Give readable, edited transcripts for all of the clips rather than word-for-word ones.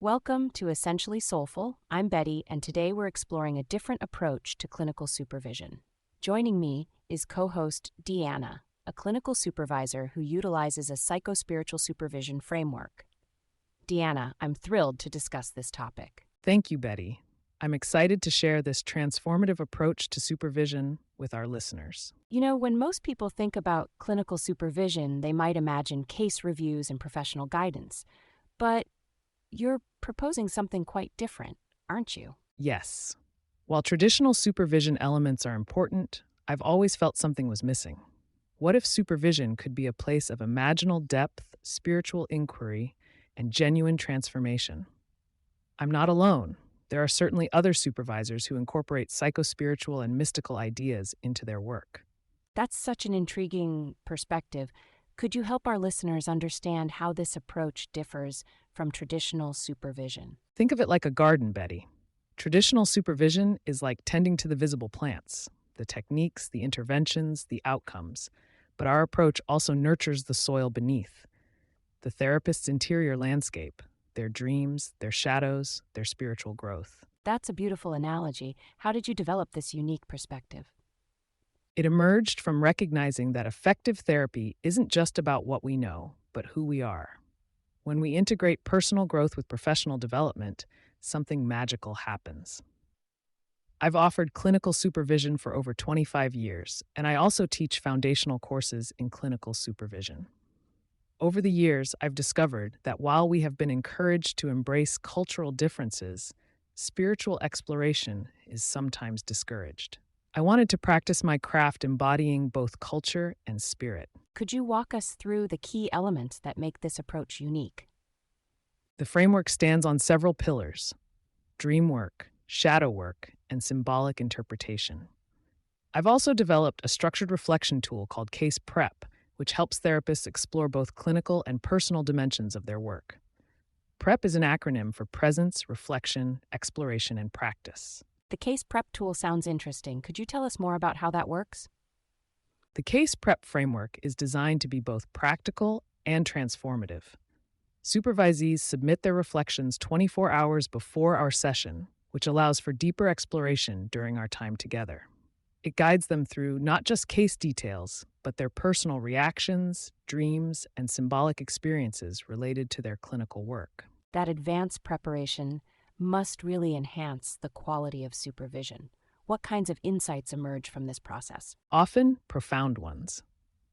Welcome to Essentially Soulful. I'm Betty, and today we're exploring a different approach to clinical supervision. Joining me is co-host DeeAnna, a clinical supervisor who utilizes a psychospiritual supervision framework. DeeAnna, I'm thrilled to discuss this topic. Thank you, Betty. I'm excited to share this transformative approach to supervision with our listeners. You know, when most people think about clinical supervision, they might imagine case reviews and professional guidance. But you're proposing something quite different, aren't you? Yes. While traditional supervision elements are important, I've always felt something was missing. What if supervision could be a place of imaginal depth, spiritual inquiry, and genuine transformation? I'm not alone. There are certainly other supervisors who incorporate psychospiritual and mystical ideas into their work. That's such an intriguing perspective. Could you help our listeners understand how this approach differs from traditional supervision? Think of it like a garden, Betty. Traditional supervision is like tending to the visible plants, the techniques, the interventions, the outcomes. But our approach also nurtures the soil beneath, the therapist's interior landscape, their dreams, their shadows, their spiritual growth. That's a beautiful analogy. How did you develop this unique perspective? It emerged from recognizing that effective therapy isn't just about what we know, but who we are. When we integrate personal growth with professional development, something magical happens. I've offered clinical supervision for over 25 years, and I also teach foundational courses in clinical supervision. Over the years, I've discovered that while we have been encouraged to embrace cultural differences, spiritual exploration is sometimes discouraged. I wanted to practice my craft embodying both culture and spirit. Could you walk us through the key elements that make this approach unique? The framework stands on several pillars: dream work, shadow work, and symbolic interpretation. I've also developed a structured reflection tool called Case Prep, which helps therapists explore both clinical and personal dimensions of their work. PREP is an acronym for presence, reflection, exploration, and practice. The case prep tool sounds interesting. Could you tell us more about how that works? The Case Prep framework is designed to be both practical and transformative. Supervisees submit their reflections 24 hours before our session, which allows for deeper exploration during our time together. It guides them through not just case details, but their personal reactions, dreams, and symbolic experiences related to their clinical work. That advanced preparation must really enhance the quality of supervision. What kinds of insights emerge from this process? Often profound ones.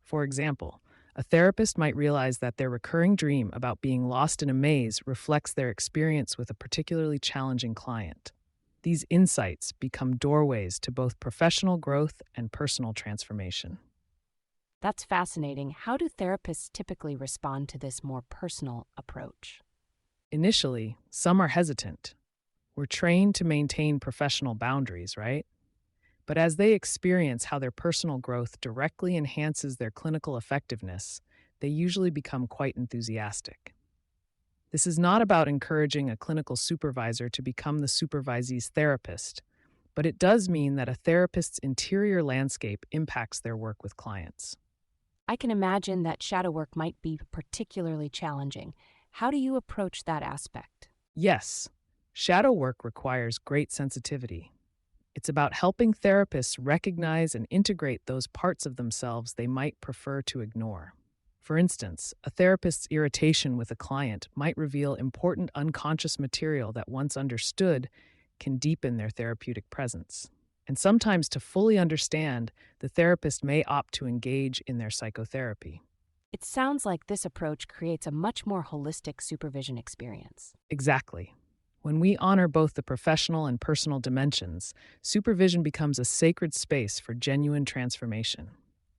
For example, a therapist might realize that their recurring dream about being lost in a maze reflects their experience with a particularly challenging client. These insights become doorways to both professional growth and personal transformation. That's fascinating. How do therapists typically respond to this more personal approach? Initially, some are hesitant. We're trained to maintain professional boundaries, right? But as they experience how their personal growth directly enhances their clinical effectiveness, they usually become quite enthusiastic. This is not about encouraging a clinical supervisor to become the supervisee's therapist, but it does mean that a therapist's interior landscape impacts their work with clients. I can imagine that shadow work might be particularly challenging. How do you approach that aspect? Yes, shadow work requires great sensitivity. It's about helping therapists recognize and integrate those parts of themselves they might prefer to ignore. For instance, a therapist's irritation with a client might reveal important unconscious material that, once understood, can deepen their therapeutic presence. And sometimes, to fully understand, the therapist may opt to engage in their psychotherapy. It sounds like this approach creates a much more holistic supervision experience. Exactly. When we honor both the professional and personal dimensions, supervision becomes a sacred space for genuine transformation.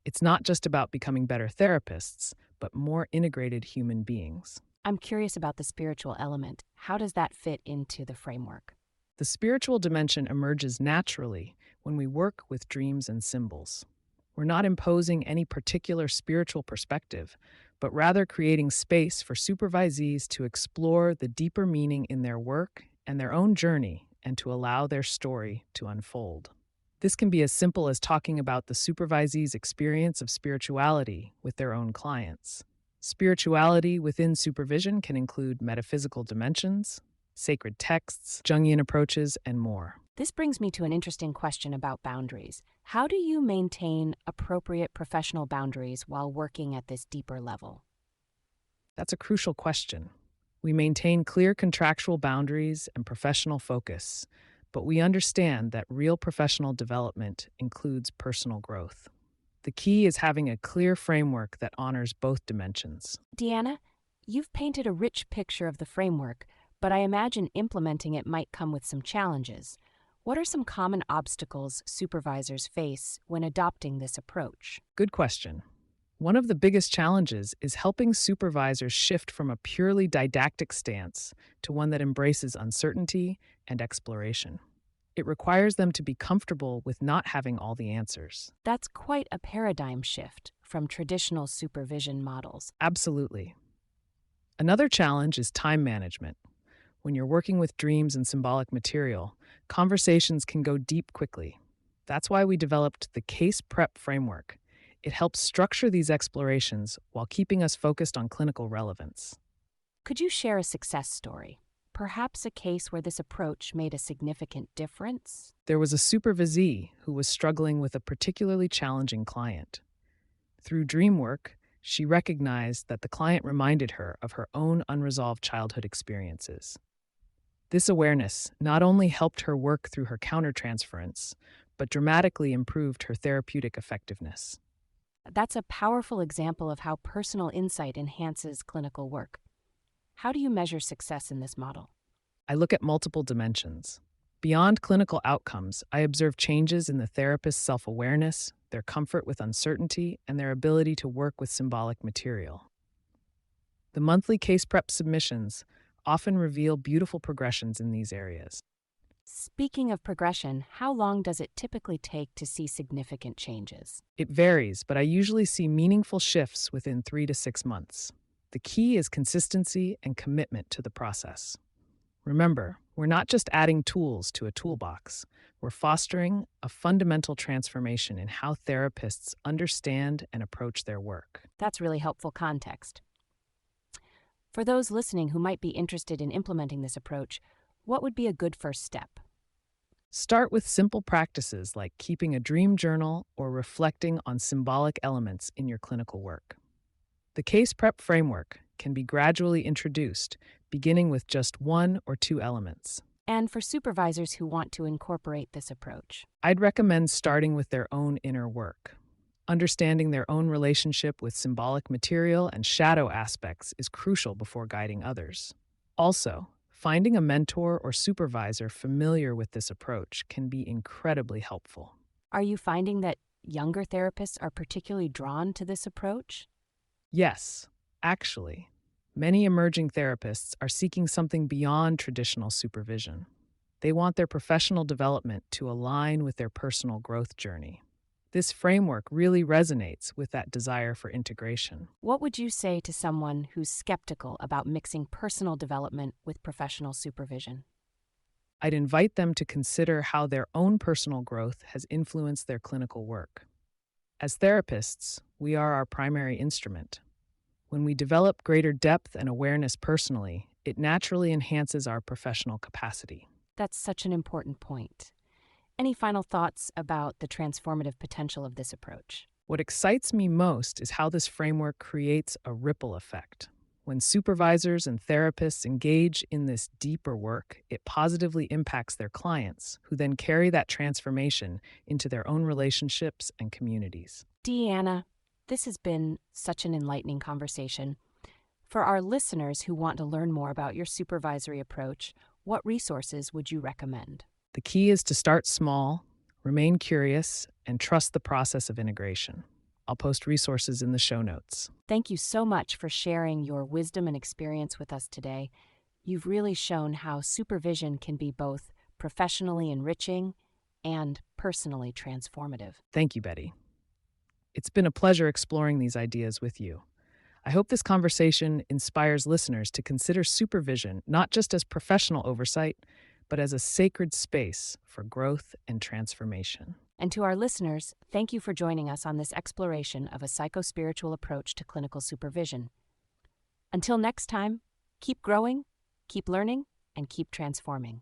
It's not just about becoming better therapists, but more integrated human beings. I'm curious about the spiritual element. How does that fit into the framework? The spiritual dimension emerges naturally when we work with dreams and symbols. We're not imposing any particular spiritual perspective, but rather creating space for supervisees to explore the deeper meaning in their work and their own journey, and to allow their story to unfold. This can be as simple as talking about the supervisee's experience of spirituality with their own clients. Spirituality within supervision can include metaphysical dimensions, sacred texts, Jungian approaches, and more. This brings me to an interesting question about boundaries. How do you maintain appropriate professional boundaries while working at this deeper level? That's a crucial question. We maintain clear contractual boundaries and professional focus, but we understand that real professional development includes personal growth. The key is having a clear framework that honors both dimensions. DeeAnna, you've painted a rich picture of the framework, but I imagine implementing it might come with some challenges. What are some common obstacles supervisors face when adopting this approach? Good question. One of the biggest challenges is helping supervisors shift from a purely didactic stance to one that embraces uncertainty and exploration. It requires them to be comfortable with not having all the answers. That's quite a paradigm shift from traditional supervision models. Absolutely. Another challenge is time management. When you're working with dreams and symbolic material, conversations can go deep quickly. That's why we developed the case prep framework. It helps structure these explorations while keeping us focused on clinical relevance. Could you share a success story? Perhaps a case where this approach made a significant difference? There was a supervisee who was struggling with a particularly challenging client. Through dream work, she recognized that the client reminded her of her own unresolved childhood experiences. This awareness not only helped her work through her countertransference, but dramatically improved her therapeutic effectiveness. That's a powerful example of how personal insight enhances clinical work. How do you measure success in this model? I look at multiple dimensions. Beyond clinical outcomes, I observe changes in the therapist's self-awareness, their comfort with uncertainty, and their ability to work with symbolic material. The monthly case prep submissions often reveal beautiful progressions in these areas. Speaking of progression, how long does it typically take to see significant changes? It varies, but I usually see meaningful shifts within 3 to 6 months. The key is consistency and commitment to the process. Remember, we're not just adding tools to a toolbox. We're fostering a fundamental transformation in how therapists understand and approach their work. That's really helpful context. For those listening who might be interested in implementing this approach, what would be a good first step? Start with simple practices like keeping a dream journal or reflecting on symbolic elements in your clinical work. The case prep framework can be gradually introduced, beginning with just 1 or 2 elements. And for supervisors who want to incorporate this approach, I'd recommend starting with their own inner work. Understanding their own relationship with symbolic material and shadow aspects is crucial before guiding others. Also, finding a mentor or supervisor familiar with this approach can be incredibly helpful. are you finding that younger therapists are particularly drawn to this approach? Yes, actually, many emerging therapists are seeking something beyond traditional supervision. They want their professional development to align with their personal growth journey. This framework really resonates with that desire for integration. What would you say to someone who's skeptical about mixing personal development with professional supervision? I'd invite them to consider how their own personal growth has influenced their clinical work. As therapists, we are our primary instrument. When we develop greater depth and awareness personally, it naturally enhances our professional capacity. That's such an important point. Any final thoughts about the transformative potential of this approach? What excites me most is how this framework creates a ripple effect. When supervisors and therapists engage in this deeper work, it positively impacts their clients, who then carry that transformation into their own relationships and communities. DeeAnna, this has been such an enlightening conversation. For our listeners who want to learn more about your supervisory approach, what resources would you recommend? The key is to start small, remain curious, and trust the process of integration. I'll post resources in the show notes. Thank you so much for sharing your wisdom and experience with us today. You've really shown how supervision can be both professionally enriching and personally transformative. Thank you, Betty. It's been a pleasure exploring these ideas with you. I hope this conversation inspires listeners to consider supervision not just as professional oversight, but as a sacred space for growth and transformation. And to our listeners, thank you for joining us on this exploration of a psychospiritual approach to clinical supervision. Until next time, keep growing, keep learning, and keep transforming.